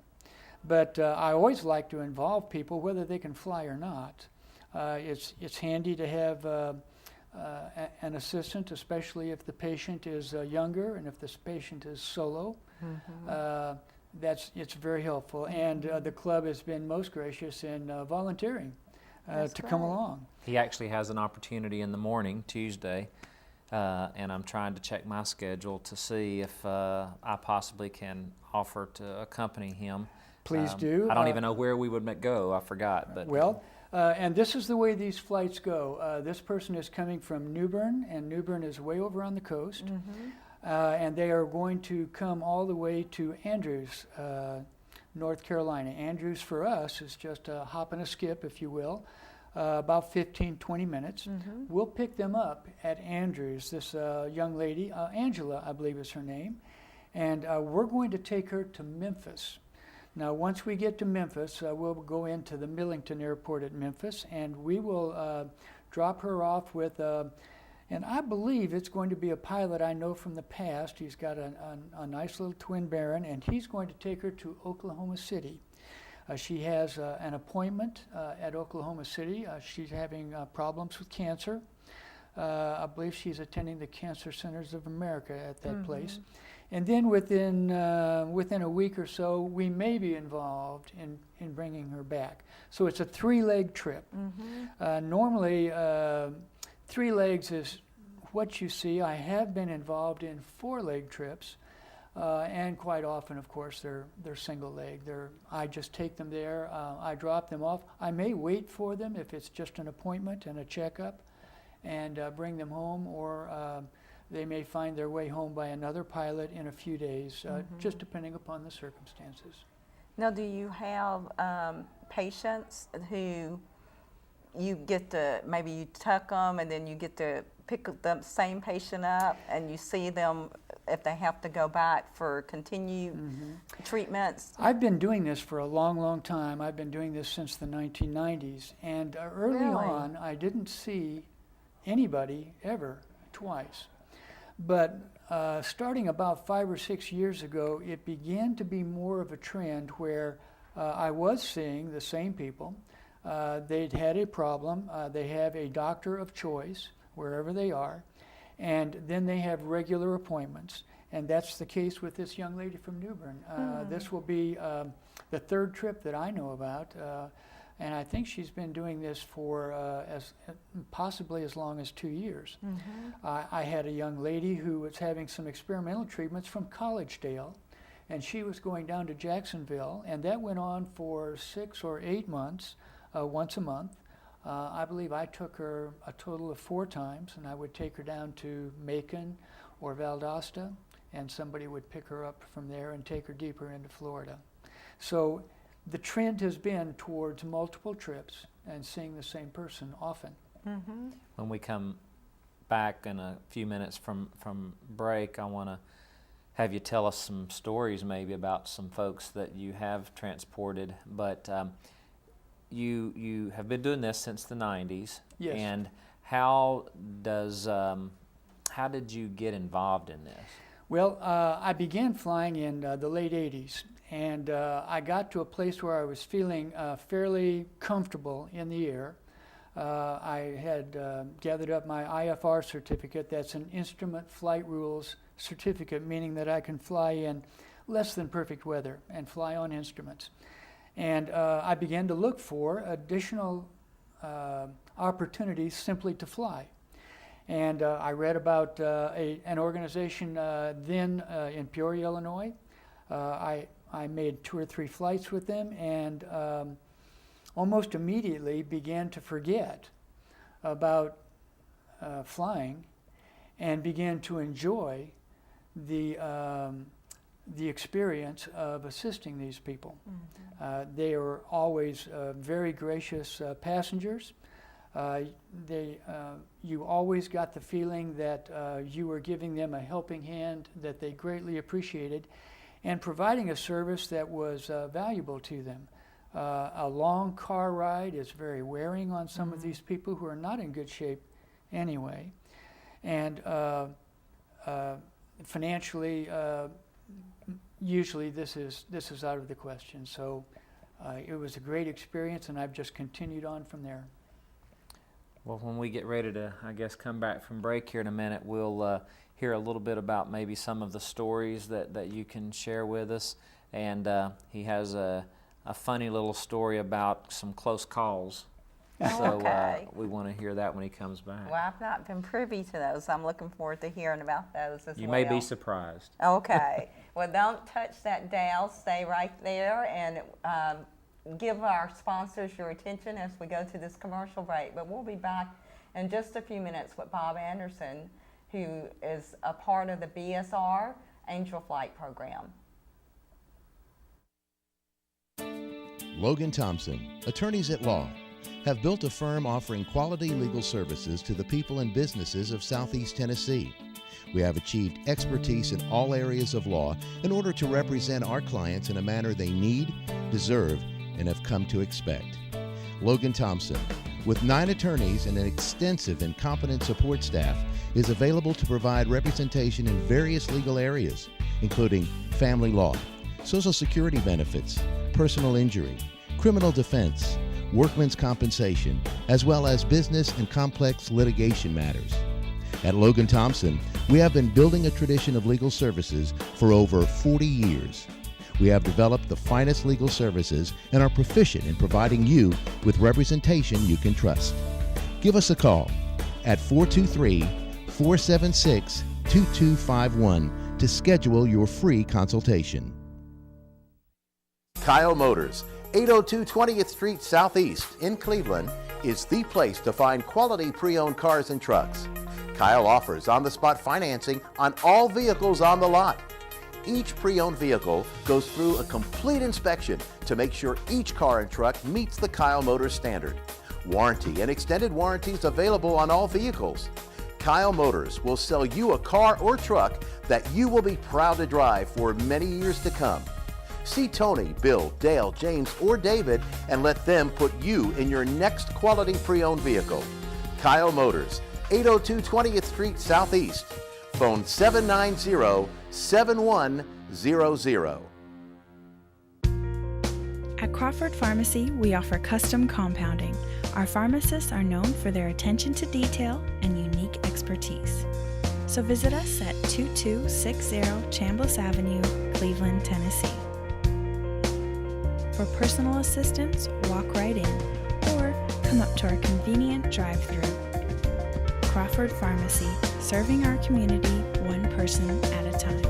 But I always like to involve people, whether they can fly or not. It's handy to have an assistant, especially if the patient is younger and if this patient is solo. It's very helpful. And the club has been most gracious in volunteering to come along. He actually has an opportunity in the morning, Tuesday, and I'm trying to check my schedule to see if I possibly can offer to accompany him. Please do. I don't even know where we would go. I forgot. But well, and this is the way these flights go. This person is coming from New Bern, and New Bern is way over on the coast. And they are going to come all the way to Andrews, North Carolina. Andrews for us is just a hop and a skip, if you will, about 15-20 minutes. We'll pick them up at Andrews. This young lady, Angela, I believe is her name, and we're going to take her to Memphis. Now, once we get to Memphis, we'll go into the Millington Airport at Memphis, and we will drop her off with, and I believe it's going to be a pilot I know from the past. He's got a nice little twin Baron, and he's going to take her to Oklahoma City. She has an appointment at Oklahoma City. She's having problems with cancer. I believe she's attending the Cancer Centers of America at that place. And then within a week or so, we may be involved in bringing her back. So it's a 3-leg trip. Normally, 3 legs is what you see. I have been involved in 4-leg trips, and quite often, of course, they're single leg. I just take them there. I drop them off. I may wait for them if it's just an appointment and a checkup, and bring them home, or they may find their way home by another pilot in a few days, just depending upon the circumstances. Now, do you have patients who you get to, maybe you tuck them and then you get to pick the same patient up and you see them if they have to go back for continued treatments? I've been doing this for a long, long time. I've been doing this since the 1990s. And early on, I didn't see anybody ever twice. But starting about 5 or 6 years ago, it began to be more of a trend where I was seeing the same people. They'd had a problem. They have a doctor of choice wherever they are, and then they have regular appointments. And that's the case with this young lady from New Bern. This will be the 3rd trip that I know about. And I think she's been doing this for possibly as long as 2 years. I had a young lady who was having some experimental treatments from Collegedale, and she was going down to Jacksonville, and that went on for 6 or 8 months, once a month. I believe I took her a total of 4 times, and I would take her down to Macon or Valdosta, and somebody would pick her up from there and take her deeper into Florida. So the trend has been towards multiple trips and seeing the same person often. When we come back in a few minutes from break, I want to have you tell us some stories maybe about some folks that you have transported. But you have been doing this since the 90s. Yes. And how did you get involved in this? Well, I began flying in the late 80s. And I got to a place where I was feeling fairly comfortable in the air. I had gathered up my IFR certificate. That's an Instrument Flight Rules certificate, meaning that I can fly in less than perfect weather and fly on instruments. And I began to look for additional opportunities simply to fly. And I read about an organization then in Peoria, Illinois. I made 2 or 3 flights with them, and almost immediately began to forget about flying and began to enjoy the experience of assisting these people. They are always very gracious passengers. You always got the feeling that you were giving them a helping hand that they greatly appreciated, and providing a service that was valuable to them. A long car ride is very wearing on some of these people who are not in good shape anyway. And financially, usually this is out of the question. So it was a great experience, and I've just continued on from there. Well, when we get ready to, I guess, come back from break here in a minute, we'll hear a little bit about maybe some of the stories that you can share with us. And he has a funny little story about some close calls. So we want to hear that when he comes back. Well, I've not been privy to those. I'm looking forward to hearing about those as well. You may be surprised. Okay. Well, don't touch that dial. Stay right there and give our sponsors your attention as we go to this commercial break. But we'll be back in just a few minutes with Bob Anderson, who is a part of the BSR Angel Flight program. Logan Thompson, attorneys at law, have built a firm offering quality legal services to the people and businesses of Southeast Tennessee. We have achieved expertise in all areas of law in order to represent our clients in a manner they need, deserve, and have come to expect. Logan Thompson, with 9 attorneys and an extensive and competent support staff, is available to provide representation in various legal areas, including family law, Social Security benefits, personal injury, criminal defense, workmen's compensation, as well as business and complex litigation matters. At Logan Thompson, we have been building a tradition of legal services for over 40 years. We have developed the finest legal services and are proficient in providing you with representation you can trust. Give us a call at 423-476-2251 to schedule your free consultation. Kyle Motors, 802 20th Street Southeast in Cleveland, is the place to find quality pre-owned cars and trucks. Kyle offers on-the-spot financing on all vehicles on the lot. Each pre-owned vehicle goes through a complete inspection to make sure each car and truck meets the Kyle Motors standard. Warranty and extended warranties available on all vehicles. Kyle Motors will sell you a car or truck that you will be proud to drive for many years to come. See Tony, Bill, Dale, James, or David and let them put you in your next quality pre-owned vehicle. Kyle Motors, 802 20th Street Southeast. Phone 790-7100. At Crawford Pharmacy, we offer custom compounding. Our pharmacists are known for their attention to detail and unique expertise. So visit us at 2260 Chambliss Avenue, Cleveland, Tennessee. For personal assistance, walk right in or come up to our convenient drive-thru. Crawford Pharmacy, serving our community one person at a time.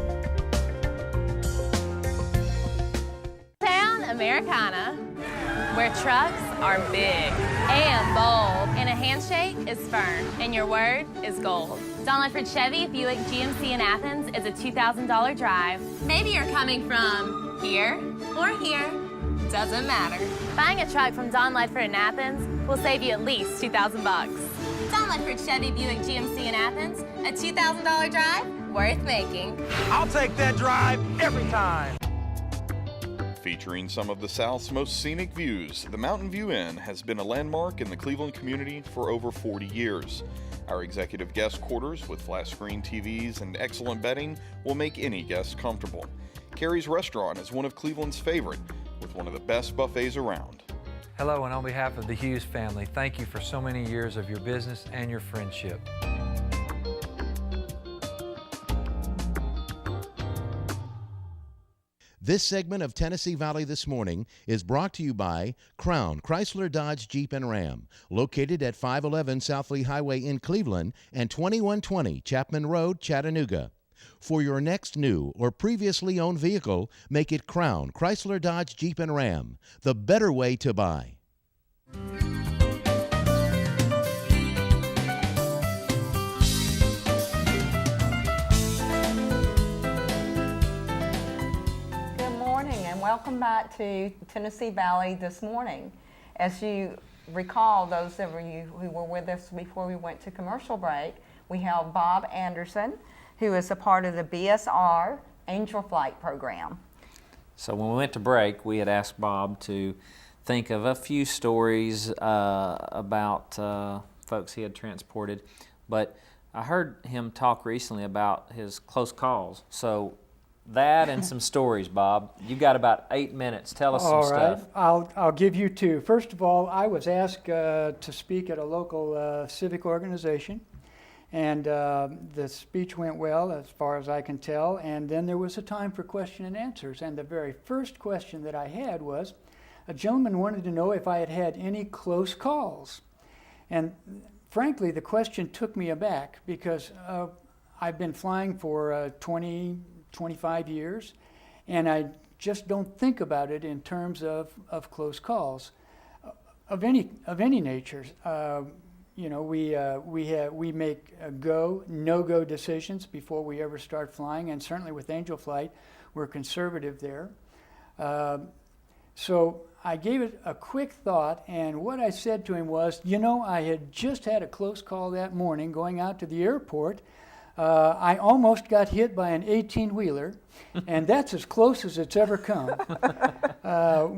Town Americana, where trucks are big and bold, and a handshake is firm, and your word is gold. Don Ledford Chevy Buick GMC in Athens is a $2,000 drive. Maybe you're coming from here or here. Doesn't matter. Buying a truck from Don Ledford in Athens will save you at least $2,000. Don Ledford Chevy Buick GMC in Athens, a $2,000 drive worth making. I'll take that drive every time. Featuring some of the South's most scenic views, the Mountain View Inn has been a landmark in the Cleveland community for over 40 years. Our executive guest quarters with flat screen TVs and excellent bedding will make any guest comfortable. Carrie's Restaurant is one of Cleveland's favorite, with one of the best buffets around. Hello, and on behalf of the Hughes family, thank you for so many years of your business and your friendship. This segment of Tennessee Valley This Morning is brought to you by Crown Chrysler Dodge Jeep and Ram, located at 511 South Lee Highway in Cleveland and 2120 Chapman Road, Chattanooga. For your next new or previously owned vehicle, make it Crown Chrysler Dodge Jeep and Ram, the better way to buy. and welcome back to Tennessee Valley this morning. As you recall, those of you who were with us before we went to commercial break, we have Bob Anderson, who is a part of the BSR Angel Flight program. So when we went to break, we had asked Bob to think of a few stories about folks he had transported, but I heard him talk recently about his close calls. So that and some stories, Bob. You've got about 8 minutes. Tell us some stuff. All right, I'll give you two. First of all, I was asked to speak at a local civic organization, and the speech went well as far as I can tell, and then there was a time for question and answers, and the very first question that I had was, a gentleman wanted to know if I had had any close calls. And frankly, the question took me aback because I've been flying for 25 years, and I just don't think about it in terms of close calls of any nature. You know, we make go, no-go decisions before we ever start flying, and certainly with Angel Flight, we're conservative there. So I gave it a quick thought, and what I said to him was, you know, I had just had a close call that morning going out to the airport. I almost got hit by an 18-wheeler, and that's as close as it's ever come.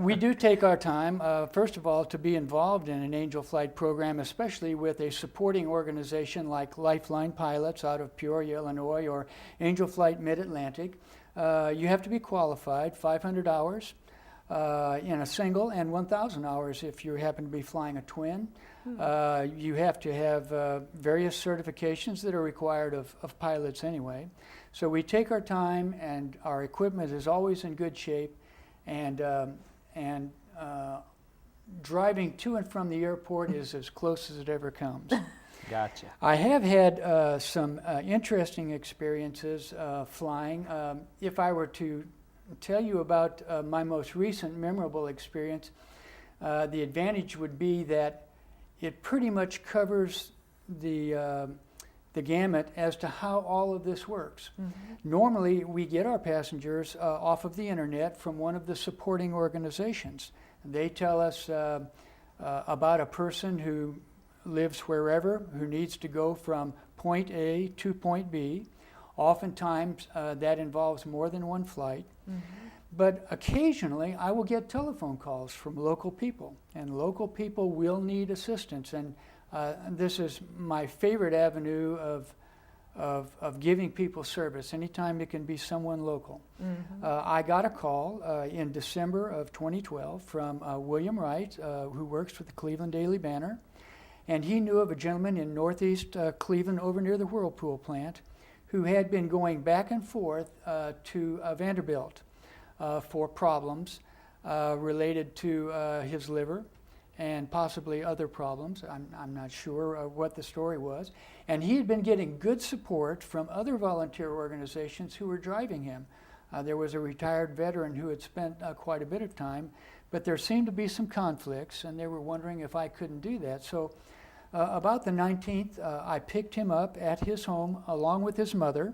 We do take our time, first of all, to be involved in an Angel Flight program, especially with a supporting organization like Lifeline Pilots out of Peoria, Illinois, or Angel Flight Mid-Atlantic. You have to be qualified, 500 hours in a single, and 1,000 hours if you happen to be flying a twin. You have to have various certifications that are required of pilots anyway. So we take our time, and our equipment is always in good shape, and driving to and from the airport is as close as it ever comes. Gotcha. I have had some interesting experiences flying. If I were to tell you about my most recent memorable experience, the advantage would be that it pretty much covers the gamut as to how all of this works. Mm-hmm. Normally, we get our passengers off of the internet from one of the supporting organizations. They tell us about a person who lives wherever, who needs to go from point A to point B. Oftentimes, that involves more than one flight. Mm-hmm. But occasionally, I will get telephone calls from local people, and local people will need assistance. And this is my favorite avenue of giving people service. Anytime it can be someone local. Mm-hmm. I got a call in December of 2012 from William Wright, who works for the Cleveland Daily Banner, and he knew of a gentleman in northeast Cleveland over near the Whirlpool plant who had been going back and forth to Vanderbilt for problems related to his liver and possibly other problems. I'm not sure what the story was. And he had been getting good support from other volunteer organizations who were driving him. There was a retired veteran who had spent quite a bit of time, but there seemed to be some conflicts, and they were wondering if I couldn't do that. So about the 19th, I picked him up at his home along with his mother.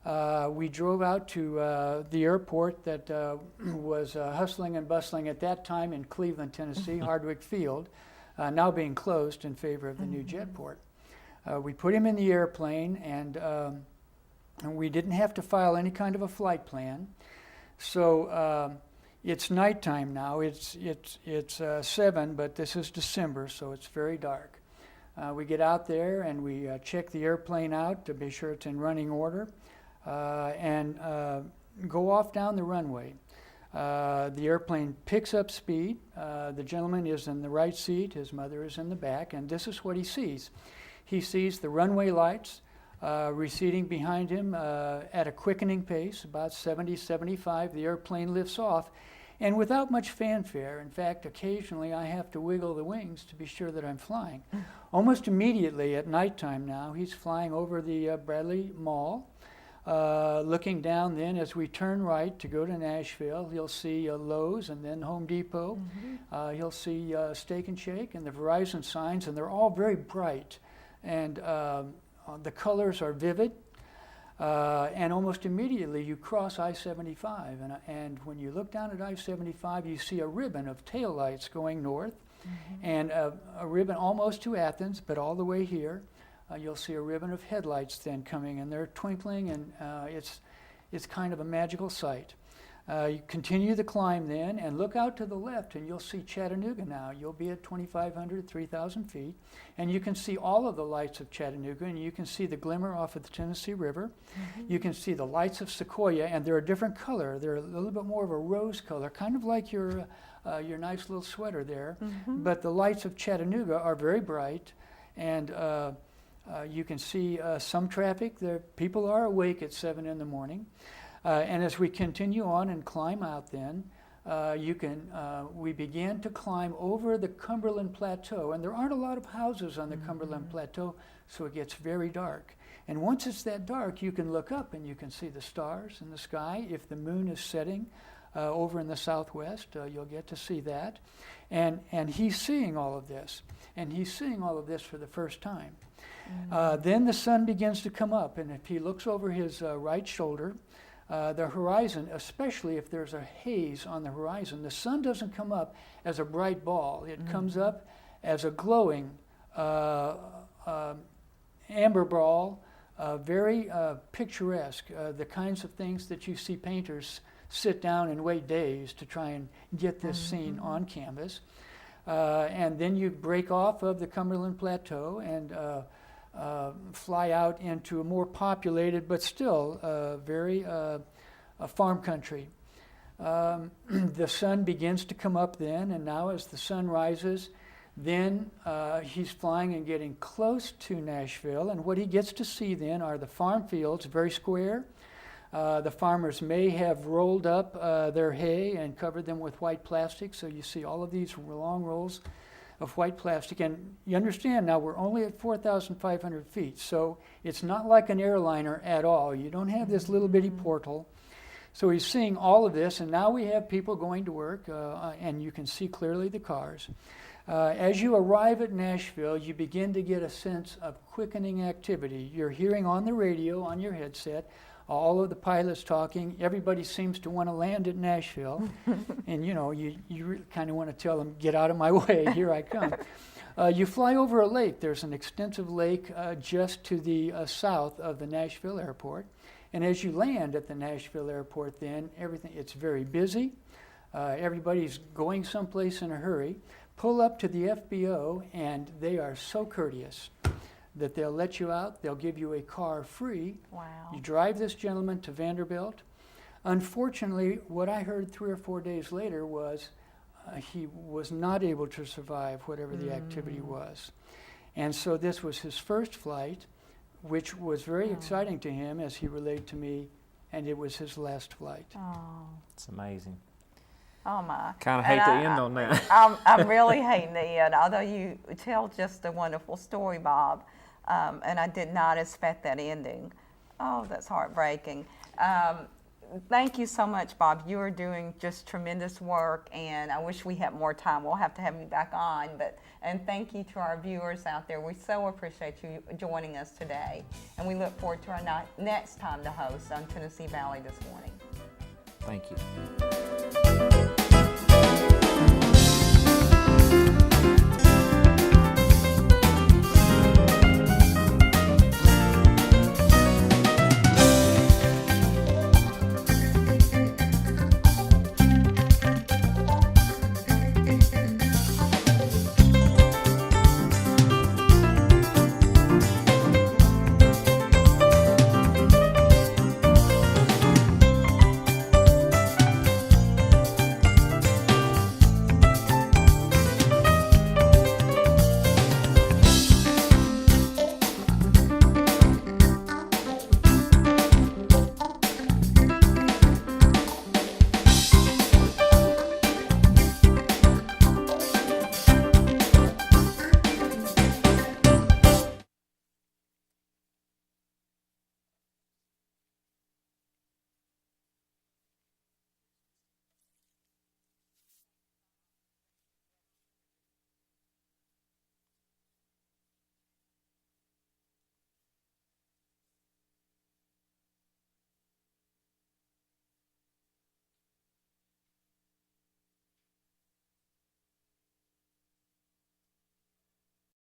We drove out to the airport that was hustling and bustling at that time in Cleveland, Tennessee, Hardwick Field, now being closed in favor of the new jetport. We put him in the airplane, and we didn't have to file any kind of a flight plan. So it's nighttime now. It's 7, but this is December, so it's very dark. We get out there and we check the airplane out to be sure it's in running order. And go off down the runway. The airplane picks up speed. The gentleman is in the right seat, his mother is in the back, and this is what he sees. He sees the runway lights receding behind him at a quickening pace, about 70, 75. The airplane lifts off, and without much fanfare. In fact, occasionally I have to wiggle the wings to be sure that I'm flying. Almost immediately at nighttime now, he's flying over the Bradley Mall. Looking down then, as we turn right to go to Nashville, you'll see Lowe's and then Home Depot. Mm-hmm. You'll see Steak and Shake and the Verizon signs, and they're all very bright. And the colors are vivid. And almost immediately you cross I-75, and when you look down at I-75, you see a ribbon of taillights going north, and a ribbon almost to Athens, but all the way here. You'll see a ribbon of headlights then coming, and they're twinkling, and it's kind of a magical sight. You continue the climb then, and look out to the left, and you'll see Chattanooga now. You'll be at 2,500, 3,000 feet, and you can see all of the lights of Chattanooga, and you can see the glimmer off of the Tennessee River. You can see the lights of Sequoia, and they're a different color. They're a little bit more of a rose color, kind of like your nice little sweater there. But the lights of Chattanooga are very bright, and you can see some traffic. People are awake at 7 in the morning. And as we continue on and climb out then, we began to climb over the Cumberland Plateau. And there aren't a lot of houses on the Cumberland Plateau, so it gets very dark. And once it's that dark, you can look up and you can see the stars in the sky. If the moon is setting over in the southwest, you'll get to see that. And he's seeing all of this. And he's seeing all of this for the first time. Then the sun begins to come up, and if he looks over his right shoulder, the horizon, especially if there's a haze on the horizon, the sun doesn't come up as a bright ball. It comes up as a glowing amber ball, very picturesque, the kinds of things that you see painters sit down and wait days to try and get this scene on canvas. And then you break off of the Cumberland Plateau and fly out into a more populated but still very farm country. The sun begins to come up then, and now as the sun rises, then he's flying and getting close to Nashville, and what he gets to see then are the farm fields, very square. The farmers may have rolled up their hay and covered them with white plastic, so you see all of these long rolls of white plastic. And you understand now we're only at 4,500 feet, so it's not like an airliner at all. You don't have this little bitty portal. So he's seeing all of this, and now we have people going to work, and you can see clearly the cars. As you arrive at Nashville, you begin to get a sense of quickening activity. You're hearing on the radio, on your headset, all of the pilots talking. Everybody seems to want to land at Nashville. And you know, you kind of want to tell them, get out of my way, here I come. You fly over a lake. There's an extensive lake just to the south of the Nashville airport. And as you land at the Nashville airport then, it's very busy. Everybody's going someplace in a hurry. Pull up to the FBO, and they are so courteous that they'll let you out. They'll give you a car free. Wow. You drive this gentleman to Vanderbilt. Unfortunately, what I heard 3 or 4 days later was he was not able to survive whatever the activity was. And so this was his first flight, which was very exciting to him, as he relayed to me, and it was his last flight. Oh. It's amazing. Oh my. Kind of hate to end on that. I'm really hating to end, although you tell just a wonderful story, Bob, and I did not expect that ending. Oh, that's heartbreaking. Thank you so much, Bob. You are doing just tremendous work, and I wish we had more time. We'll have to have you back on, and thank you to our viewers out there. We so appreciate you joining us today, and we look forward to our next time to host on Tennessee Valley This Morning. Thank you.